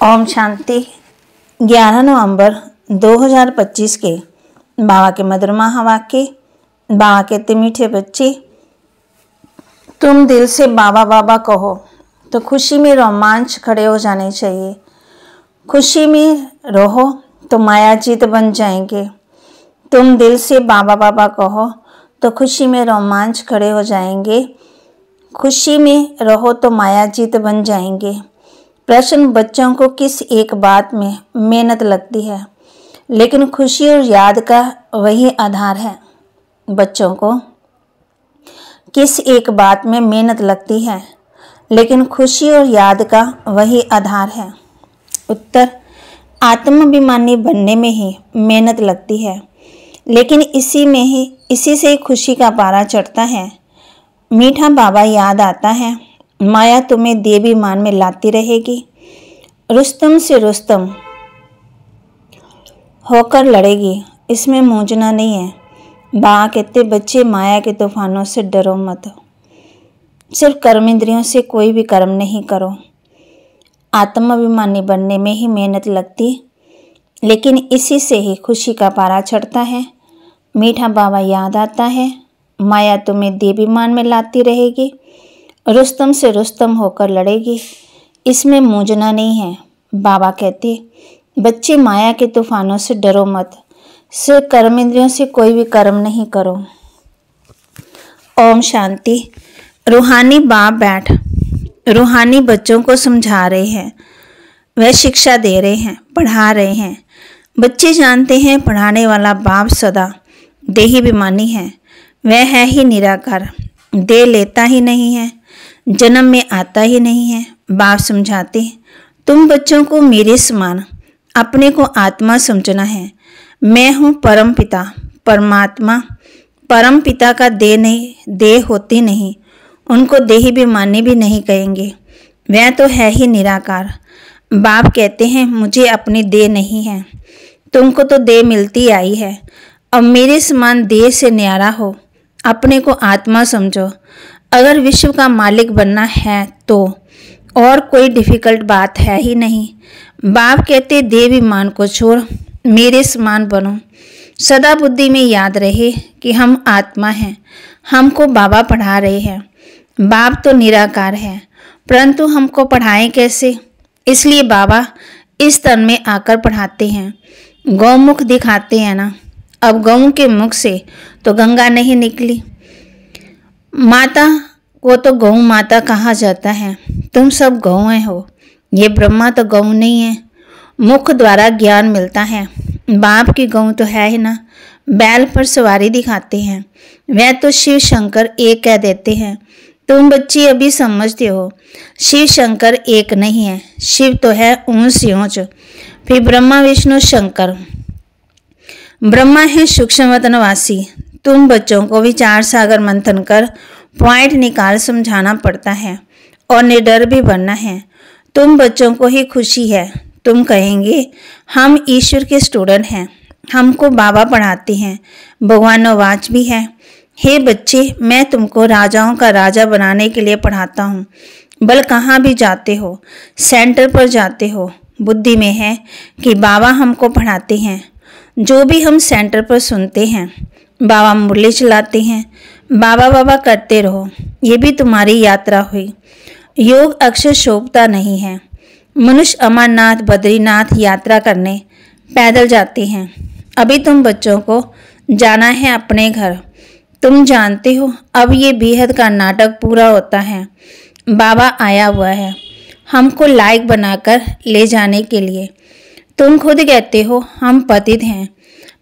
ओम शांति। 11 नवंबर 2025 के बाबा के मधुरमा वाक्य। बाबा कहते मीठे बच्चे, तुम दिल से बाबा बाबा कहो तो खुशी में रोमांच खड़े हो जाने चाहिए। खुशी में रहो तो मायाजीत बन जाएंगे। तुम दिल से बाबा बाबा कहो तो खुशी में रोमांच खड़े हो जाएंगे। खुशी में रहो तो मायाजीत बन जाएंगे। प्रश्न, बच्चों को किस एक बात में मेहनत लगती है, लेकिन खुशी और याद का वही आधार है। बच्चों को किस एक बात में मेहनत लगती है, लेकिन खुशी और याद का वही आधार है। उत्तर, आत्माभिमानी बनने में ही मेहनत लगती है, लेकिन इसी से खुशी का पारा चढ़ता है। मीठा बाबा याद आता है, माया तुम्हें देवी मान में लाती रहेगी। रुस्तम से रुस्तम होकर लड़ेगी, इसमें मूंझना नहीं है। बाबा कहते बच्चे, माया के तूफानों से डरो मत। सिर्फ कर्म इंद्रियों से कोई भी कर्म नहीं करो। आत्माभिमानी बनने में ही मेहनत लगती, लेकिन इसी से ही खुशी का पारा चढ़ता है। मीठा बाबा याद आता है, माया तुम्हें देवी मान में लाती रहेगी। रुस्तम से रुस्तम होकर लड़ेगी, इसमें मूंझना नहीं है। बाबा कहते बच्चे, माया के तूफानों से डरो मत। सिर्फ कर्म इंद्रियों से कोई भी कर्म नहीं करो। ओम शांति। रूहानी बाप बैठ रूहानी बच्चों को समझा रहे हैं, वह शिक्षा दे रहे हैं, पढ़ा रहे हैं। बच्चे जानते हैं पढ़ाने वाला बाप सदा देहाभिमानी है। वह है ही निराकार, दे लेता ही नहीं है, जन्म में आता ही नहीं है। बाप समझाते, तुम बच्चों को मेरे समान अपने को आत्मा समझना है। मैं हूँ परम पिता परमात्मा। परम पिता का देह होती नहीं, उनको देहाभिमानी भी नहीं कहेंगे। वह तो है ही निराकार। बाप कहते हैं मुझे अपनी देह नहीं है, तुमको तो देह मिलती आई है। अब मेरे समान देह से न्यारा हो, अपने को आत्मा समझो। अगर विश्व का मालिक बनना है तो और कोई डिफ़िकल्ट बात है ही नहीं। बाप कहते देहाभिमान को छोड़ मेरे समान बनो। सदा बुद्धि में याद रहे कि हम आत्मा हैं। हमको बाबा पढ़ा रहे हैं। बाप तो निराकार है, परंतु हमको पढ़ाएं कैसे? इसलिए बाबा इस तन में आकर पढ़ाते हैं। गौमुख दिखाते हैं ना। अब गऊ के मुख से तो गंगा नहीं निकली। माता को तो गौ माता कहा जाता है। तुम सब गौएं हो, ये ब्रह्मा तो गौ नहीं है। मुख द्वारा ज्ञान मिलता है। बाप की गौ तो है ही ना। बैल पर सवारी दिखाते हैं, वह तो शिव शंकर एक कह देते हैं। तुम बच्ची अभी समझते हो, शिव शंकर एक नहीं है। शिव तो है ऊंच ऊंच, फिर ब्रह्मा विष्णु शंकर। ब्रह्मा है सूक्ष्म वतनवासी। तुम बच्चों को विचार सागर मंथन कर पॉइंट निकाल समझाना पड़ता है और निडर भी बनना है। तुम बच्चों को ही खुशी है। तुम कहेंगे हम ईश्वर के स्टूडेंट हैं, हमको बाबा पढ़ाते हैं। भगवानोवाच भी है, हे बच्चे, मैं तुमको राजाओं का राजा बनाने के लिए पढ़ाता हूँ। बल कहाँ भी जाते हो, सेंटर पर जाते हो, बुद्धि में है कि बाबा हमको पढ़ाते हैं। जो भी हम सेंटर पर सुनते हैं, बाबा मुरली चलाते हैं, बाबा बाबा करते रहो। ये भी तुम्हारी यात्रा हुई। योग अक्षर शोभता नहीं है। मनुष्य अमरनाथ बद्रीनाथ यात्रा करने पैदल जाते हैं। अभी तुम बच्चों को जाना है अपने घर। तुम जानते हो अब ये बेहद का नाटक पूरा होता है। बाबा आया हुआ है हमको लायक बनाकर ले जाने के लिए। तुम खुद कहते हो हम पतित हैं,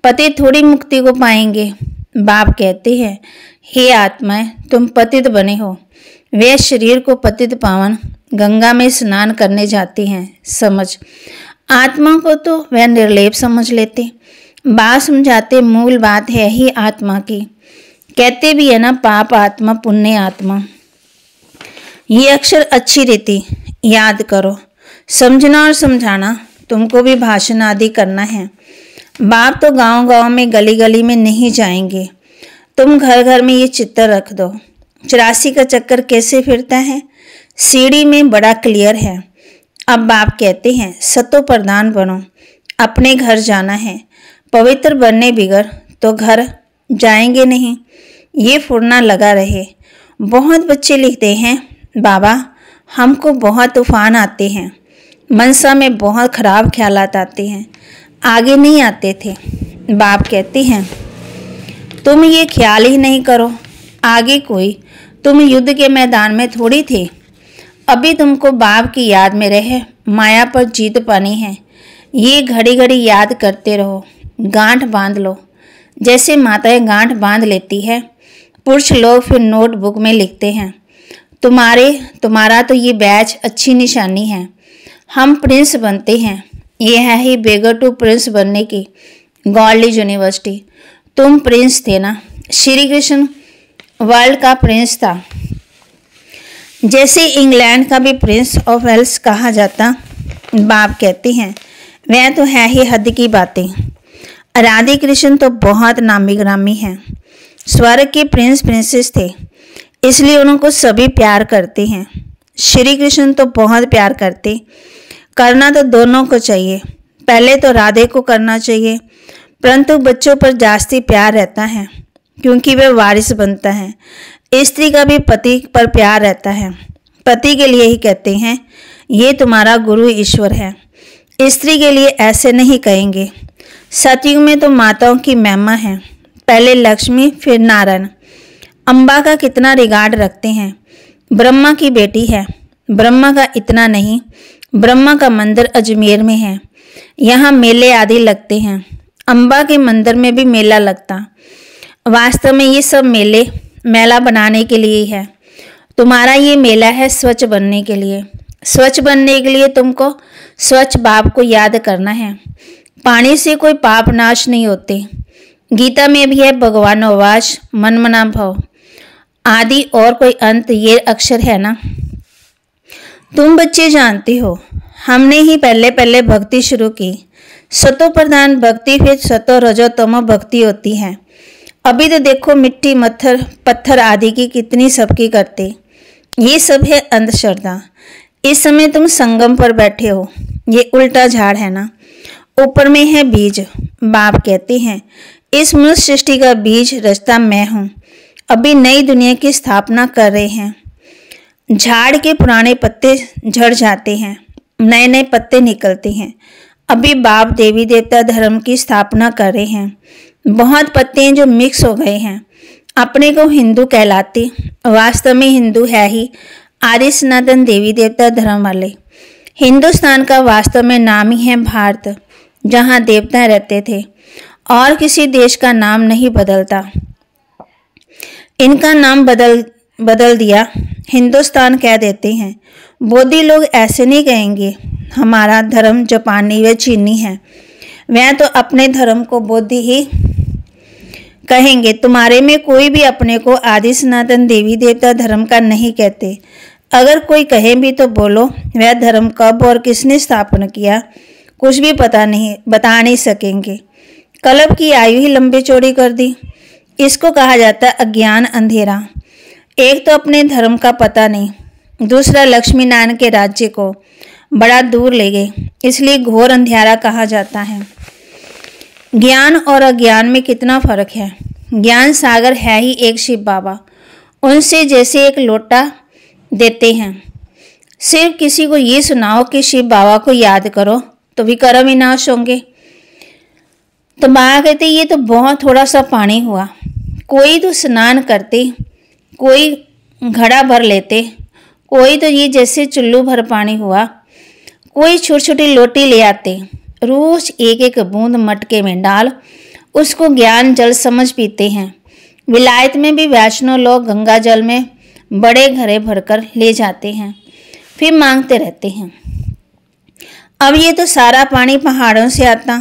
पतित थोड़ी मुक्ति को पाएंगे। बाप कहते हैं हे आत्माएं, तुम पतित बने हो। वे शरीर को पतित पावन गंगा में स्नान करने जाते हैं। समझ, आत्मा को तो वह निर्लेप समझ लेते। बाप समझाते मूल बात है ही आत्मा की। कहते भी है ना, पाप आत्मा पुण्य आत्मा। ये अक्षर अच्छी रीति याद करो। समझना और समझाना, तुमको भी भाषण आदि करना है। बाप तो गांव गांव में गली गली में नहीं जाएंगे। तुम घर घर में ये चित्र रख दो। 84 का चक्कर कैसे फिरता है? सीढ़ी में बड़ा क्लियर है। अब बाप कहते हैं सतो प्रधान बनो, अपने घर जाना है, पवित्र बनने बिगड़ तो घर जाएंगे नहीं, ये फुरना लगा रहे। बहुत बच्चे लिखते हैं बाबा हमको बहुत तूफान आते हैं, मनसा में बहुत खराब ख्यालात आते हैं, आगे नहीं आते थे। बाप कहते हैं तुम ये ख्याल ही नहीं करो, आगे कोई, तुम युद्ध के मैदान में थोड़ी थे, अभी तुमको बाप की याद में रहे माया पर जीत पानी है। ये घड़ी घड़ी याद करते रहो, गांठ बांध लो, जैसे माताएं गांठ बांध लेती है। पुरुष लोग फिर नोटबुक में लिखते हैं तुम्हारा तो ये बैच अच्छी निशानी है, हम प्रिंस बनते हैं। ये है ही बेगर टू प्रिंस बनने की गॉडली यूनिवर्सिटी। तुम प्रिंस थे ना, श्री कृष्ण वर्ल्ड का प्रिंस था, जैसे इंग्लैंड का भी प्रिंस ऑफ वेल्स कहा जाता। बाप कहते हैं वह तो है ही हद की बातें। राधे कृष्ण तो बहुत नामी ग्रामी हैं, स्वर्ग के प्रिंस प्रिंसेस थे, इसलिए उनको सभी प्यार करते हैं। श्री कृष्ण तो बहुत प्यार करते, करना तो दोनों को चाहिए, पहले तो राधे को करना चाहिए, परंतु बच्चों पर जास्ती प्यार रहता है क्योंकि वे वारिस बनता है। स्त्री का भी पति पर प्यार रहता है, पति के लिए ही कहते हैं ये तुम्हारा गुरु ईश्वर है, स्त्री के लिए ऐसे नहीं कहेंगे। सतयुग में तो माताओं की महिमा है, पहले लक्ष्मी फिर नारायण। अम्बा का कितना रिगार्ड रखते हैं, ब्रह्मा की बेटी है, ब्रह्मा का इतना नहीं, ब्रह्मा का मंदिर अजमेर में है, यहाँ मेले आदि लगते हैं, अम्बा के मंदिर में भी मेला लगता। वास्तव में ये सब मेले मेला बनाने के लिए ही है, तुम्हारा ये मेला है स्वच्छ बनने के लिए। स्वच्छ बनने के लिए तुमको स्वच्छ बाप को याद करना है, पानी से कोई पाप नाश नहीं होते। गीता में भी है भगवानोवाच मन मना भव, आदि और कोई अंत ये अक्षर है ना। तुम बच्चे जानते हो हमने ही पहले पहले भक्ति शुरू की, सतो प्रधान भक्ति फिर सतो रजो तमो भक्ति होती है। अभी तो देखो मिट्टी पत्थर आदि की कितनी सबकी करते, ये सब है अंधश्रद्धा। इस समय तुम संगम पर बैठे हो, ये उल्टा झाड़ है ना, ऊपर में है बीज। बाप कहते हैं इस मनुष्य सृष्टि का बीज रचता मैं हूँ, अभी नई दुनिया की स्थापना कर रहे हैं। झाड़ के पुराने पत्ते झड़ जाते हैं, नए नए पत्ते निकलते हैं। अभी बाप देवी देवता धर्म की स्थापना कर रहे हैं, बहुत पत्ते जो मिक्स हो गए हैं, अपने को हिंदू कहलाते, वास्तव में हिंदू है ही आदि सनातन देवी देवता धर्म वाले। हिंदुस्तान का वास्तव में नाम ही है भारत, जहाँ देवता रहते थे, और किसी देश का नाम नहीं बदलता। इनका नाम बदल दिया, हिंदुस्तान कह देते हैं। बोधी लोग ऐसे नहीं कहेंगे हमारा धर्म जापानी व चीनी है, वह तो अपने धर्म को बोधी ही कहेंगे। तुम्हारे में कोई भी अपने को आदि सनातन देवी देवता धर्म का नहीं कहते। अगर कोई कहे भी तो बोलो वह धर्म कब और किसने स्थापना किया, कुछ भी बता नहीं सकेंगे। कल्प की आयु ही लंबी चौड़ी कर दी, इसको कहा जाता है अज्ञान अंधेरा। एक तो अपने धर्म का पता नहीं, दूसरा लक्ष्मी नारायण के राज्य को बड़ा दूर ले गए, इसलिए घोर अंधेरा कहा जाता है। ज्ञान और अज्ञान में कितना फर्क है। ज्ञान सागर है ही एक शिव बाबा, उनसे जैसे एक लोटा देते हैं। सिर्फ किसी को ये सुनाओ कि शिव बाबा को याद करो तो भी कर्म विनाश होंगे। तो बाबा कहते ये तो बहुत थोड़ा सा पानी हुआ, कोई तो स्नान करते, कोई घड़ा भर लेते, कोई तो ये जैसे चुल्लू भर पानी हुआ, कोई छोटी छोटी लोटी ले आते, रोज एक एक बूंद मटके में डाल उसको ज्ञान जल समझ पीते हैं। विलायत में भी वैष्णव लोग गंगा जल में बड़े घड़े भरकर ले जाते हैं, फिर मांगते रहते हैं। अब ये तो सारा पानी पहाड़ों से आता,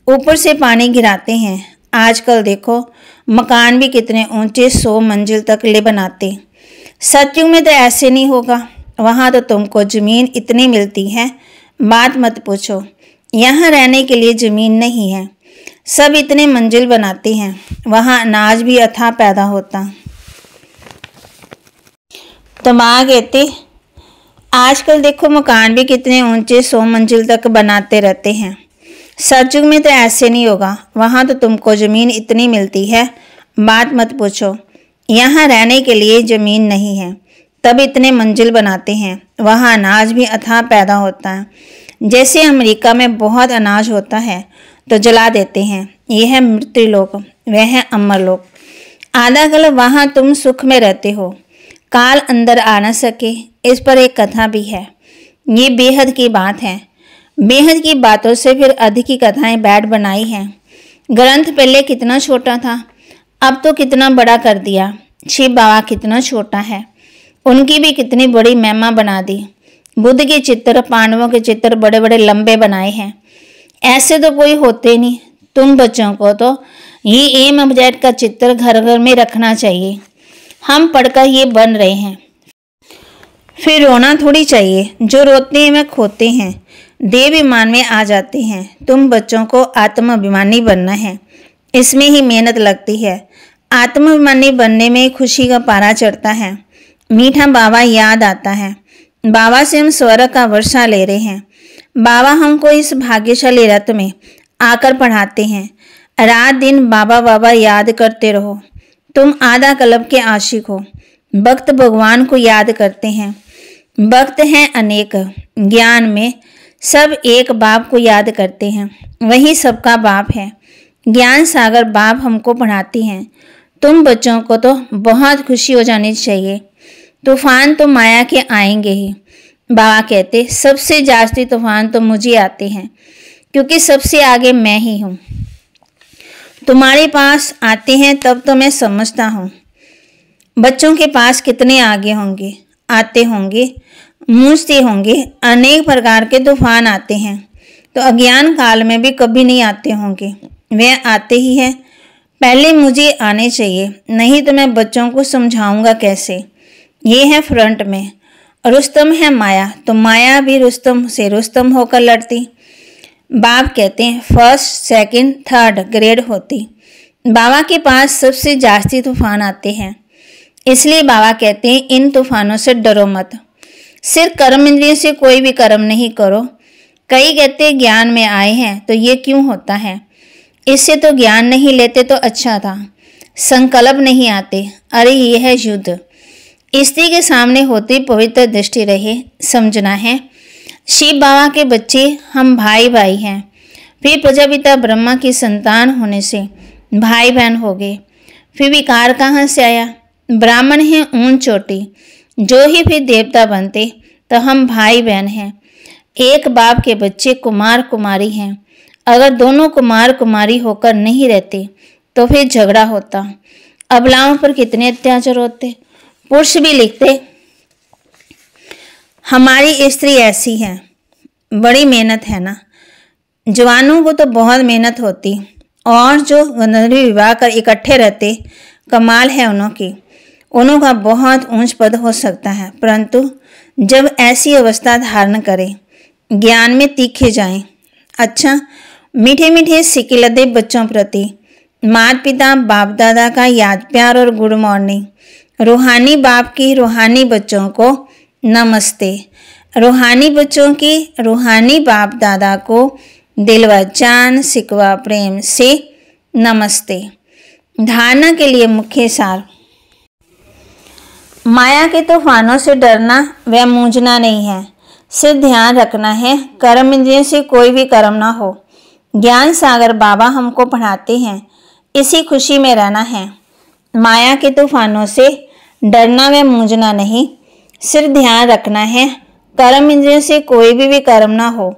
ऊपर से पानी गिराते हैं। आजकल देखो मकान भी कितने ऊंचे 100 मंजिल तक ले बनाते। सतयुग में तो ऐसे नहीं होगा, वहाँ तो तुमको ज़मीन इतनी मिलती है बात मत पूछो। यहाँ रहने के लिए ज़मीन नहीं है, सब इतने मंजिल बनाते हैं, वहाँ अनाज भी अथाह पैदा होता। तो माँ कहते आजकल देखो मकान भी कितने ऊंचे 100 मंजिल तक बनाते रहते हैं। सतयुग में तो ऐसे नहीं होगा, वहाँ तो तुमको ज़मीन इतनी मिलती है, बात मत पूछो। यहाँ रहने के लिए ज़मीन नहीं है, तब इतने मंजिल बनाते हैं। वहाँ अनाज भी अथाह पैदा होता है। जैसे अमेरिका में बहुत अनाज होता है तो जला देते हैं। यह है मृत्युलोक, वह है अमरलोक। आधा कल्प वहाँ तुम सुख में रहते हो, काल अंदर आ न सके। इस पर एक कथा भी है। ये बेहद की बात है। बेहद की बातों से फिर अधिक की कथाएं बैठ बनाई हैं। ग्रंथ पहले कितना छोटा था, अब तो कितना बड़ा कर दिया। शिव बाबा कितना छोटा है, उनकी भी कितनी बड़ी महिमा बना दी। बुद्ध के चित्र, पांडवों के चित्र बड़े बड़े लंबे बनाए हैं। ऐसे तो कोई होते नहीं। तुम बच्चों को तो ये एम ऑब्जेक्ट का चित्र घर घर में रखना चाहिए। हम पढ़कर ये बन रहे हैं, फिर रोना थोड़ी चाहिए। जो रोते हैं वे खोते हैं, देवाभिमान में आ जाते हैं। तुम बच्चों को आत्माभिमानी बनना है, इसमें ही मेहनत लगती है। आत्माभिमानी बनने में खुशी का पारा चढ़ता है। मीठा बाबा याद आता है। बाबा से हम स्वर्ग का वर्षा ले रहे हैं। बाबा हमको इस भाग्यशाली रथ में आकर पढ़ाते हैं। रात दिन बाबा बाबा याद करते रहो। तुम आधा कल्प के आशिक हो। भक्त भगवान को याद करते हैं। भक्त हैं अनेक, ज्ञान में सब एक बाप को याद करते हैं। वही सबका बाप है। ज्ञान सागर बाप हमको पढ़ाती हैं। तुम बच्चों को तो बहुत खुशी हो जानी चाहिए। तूफान तो माया के आएंगे ही। बाबा कहते सबसे जास्ती तूफान तो मुझे आते हैं, क्योंकि सबसे आगे मैं ही हूँ। तुम्हारे पास आते हैं तब तो मैं समझता हूँ। बच्चों के पास कितने आगे होंगे, आते होंगे, मूझते होंगे। अनेक प्रकार के तूफान आते हैं, तो अज्ञान काल में भी कभी नहीं आते होंगे। वे आते ही हैं। पहले मुझे आने चाहिए, नहीं तो मैं बच्चों को समझाऊंगा कैसे। ये है फ्रंट में। रुस्तम है माया, तो माया भी रुस्तम से रुस्तम होकर लड़ती। बाप कहते हैं फर्स्ट, सेकंड, थर्ड ग्रेड होती। बाबा के पास सबसे जास्ती तूफान आते हैं, इसलिए बाबा कहते हैं इन तूफानों से डरो मत। सिर्फ कर्म इंद्रियों से कोई भी कर्म नहीं करो। कई कहते ज्ञान में आए हैं तो ये क्यों होता है, इससे तो ज्ञान नहीं लेते तो अच्छा था। संकल्प नहीं आते, अरे ये है युद्ध। स्त्री के सामने होती पवित्र दृष्टि रहे, समझना है। शिव बाबा के बच्चे हम भाई भाई हैं। फिर प्रजापिता ब्रह्मा की संतान होने से भाई बहन हो गए। फिर विकार कहाँ से आया? ब्राह्मण हैं ऊन चोटी, जो ही फिर देवता बनते, तो हम भाई बहन हैं। एक बाप के बच्चे कुमार कुमारी हैं। अगर दोनों कुमार कुमारी होकर नहीं रहते तो फिर झगड़ा होता। अबलाओं पर कितने अत्याचार होते। पुरुष भी लिखते हमारी स्त्री ऐसी है। बड़ी मेहनत है ना। जवानों को तो बहुत मेहनत होती, और जो गंधर्वी विवाह कर इकट्ठे रहते, कमाल है उन्हों का बहुत ऊंच पद हो सकता है, परंतु जब ऐसी अवस्था धारण करें, ज्ञान में तीखे जाएं। अच्छा, मीठे मीठे सिकिलदे बच्चों प्रति माता पिता बाप दादा का याद प्यार और गुड मॉर्निंग। रूहानी बाप की रूहानी बच्चों को नमस्ते। रूहानी बच्चों की रूहानी बाप दादा को दिल व जान सिकवा प्रेम से नमस्ते। धारणा के लिए मुख्य सार। माया के तूफानों से डरना व मूंझना नहीं है, सिर्फ ध्यान रखना है कर्म इंद्रियों से कोई भी कर्म ना हो। ज्ञान सागर बाबा हमको पढ़ाते हैं, इसी खुशी में रहना है। माया के तूफानों से डरना व मूंझना नहीं, सिर्फ ध्यान रखना है कर्म इंद्रियों से कोई भी कर्म ना हो।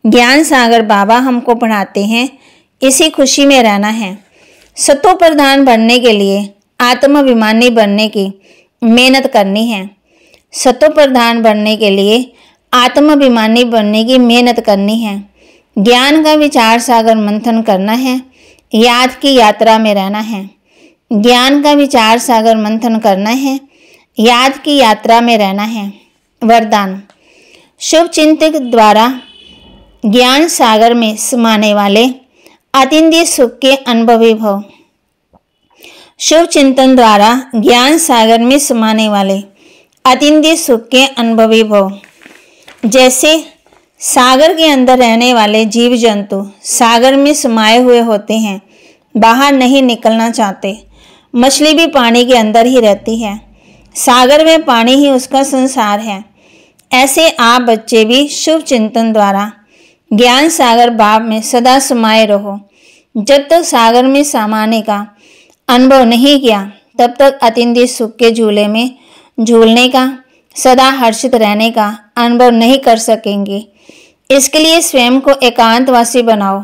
ज्ञान सागर बाबा हमको पढ़ाते हैं, इसी खुशी में रहना है। सतो प्रधान बनने के लिए आत्माभिमानी बनने की मेहनत करनी है। सतो प्रधान बनने के लिए आत्माभिमानी बनने की मेहनत करनी है। ज्ञान का विचार सागर मंथन करना है, याद की यात्रा में रहना है। ज्ञान का विचार सागर मंथन करना है, याद की यात्रा में रहना है। वरदान। शुभ चिंतक द्वारा ज्ञान सागर में समाने वाले अतीन्द्रिय सुख के अनुभवी भव। शुभ चिंतन द्वारा ज्ञान सागर में समाने वाले अतीन्द्रिय सुख के अनुभवी भव। जैसे सागर के अंदर रहने वाले जीव जंतु सागर में समाये हुए होते हैं, बाहर नहीं निकलना चाहते। मछली भी पानी के अंदर ही रहती है, सागर में पानी ही उसका संसार है। ऐसे आप बच्चे भी शुभ चिंतन द्वारा ज्ञान सागर भाव में सदा समाये रहो। जब तक सागर में समाने का अनुभव नहीं किया, तब तक अतिंद्रिय सुख के झूले में झूलने का, सदा हर्षित रहने का अनुभव नहीं कर सकेंगे। इसके लिए स्वयं को एकांतवासी बनाओ,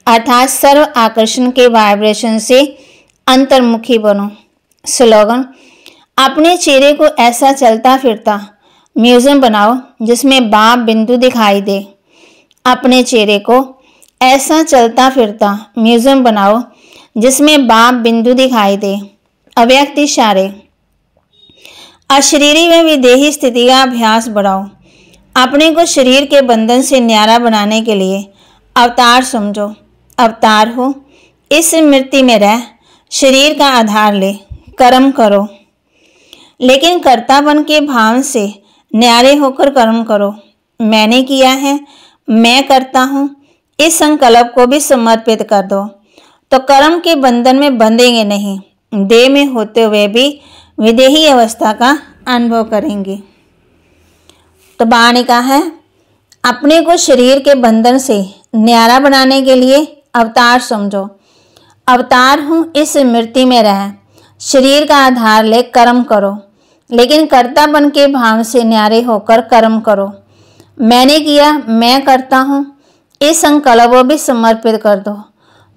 अर्थात सर्व आकर्षण के वाइब्रेशन से अंतर्मुखी बनो। स्लोगन: अपने चेहरे को ऐसा चलता फिरता म्यूजियम बनाओ जिसमें बाप बिंदु दिखाई दे। अपने चेहरे को ऐसा चलता फिरता म्यूजियम बनाओ जिसमें बाप बिंदु दिखाई दे। अव्यक्त इशारे: अशरीरी व विदेही स्थिति का अभ्यास बढ़ाओ। अपने को शरीर के बंधन से न्यारा बनाने के लिए अवतार समझो। अवतार हो, इस स्मृति में रह, शरीर का आधार ले, कर्म करो, लेकिन कर्तापन के भाव से न्यारे होकर कर्म करो। मैंने किया है, मैं करता हूँ, इस संकल्प को भी समर्पित कर दो, तो कर्म के बंधन में बंधेंगे नहीं, देह में होते हुए भी विदेही अवस्था का अनुभव करेंगे। तो बाबा ने कहा है, अपने को शरीर के बंधन से न्यारा बनाने के लिए अवतार समझो। अवतार हूँ, इस स्मृति में रह, शरीर का आधार ले, कर्म करो, लेकिन कर्तापन के भाव से न्यारे होकर कर्म करो। मैंने किया, मैं करता हूँ, इस संकल्प को भी समर्पित कर दो,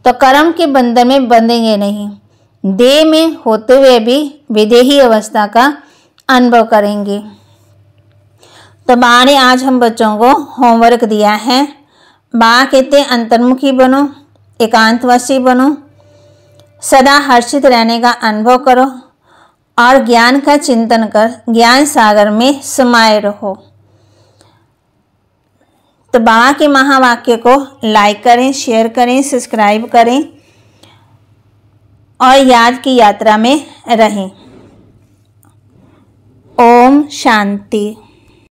तो कर्म के बंधन में बंधेंगे नहीं, देह में होते हुए भी विदेही अवस्था का अनुभव करेंगे। तो माँ ने आज हम बच्चों को होमवर्क दिया है। माँ कहते हैं अंतर्मुखी बनो, एकांतवासी बनो, सदा हर्षित रहने का अनुभव करो और ज्ञान का चिंतन कर ज्ञान सागर में समाये रहो। तो बाबा के महावाक्य को लाइक करें, शेयर करें, सब्सक्राइब करें और याद की यात्रा में रहें। ओम शांति।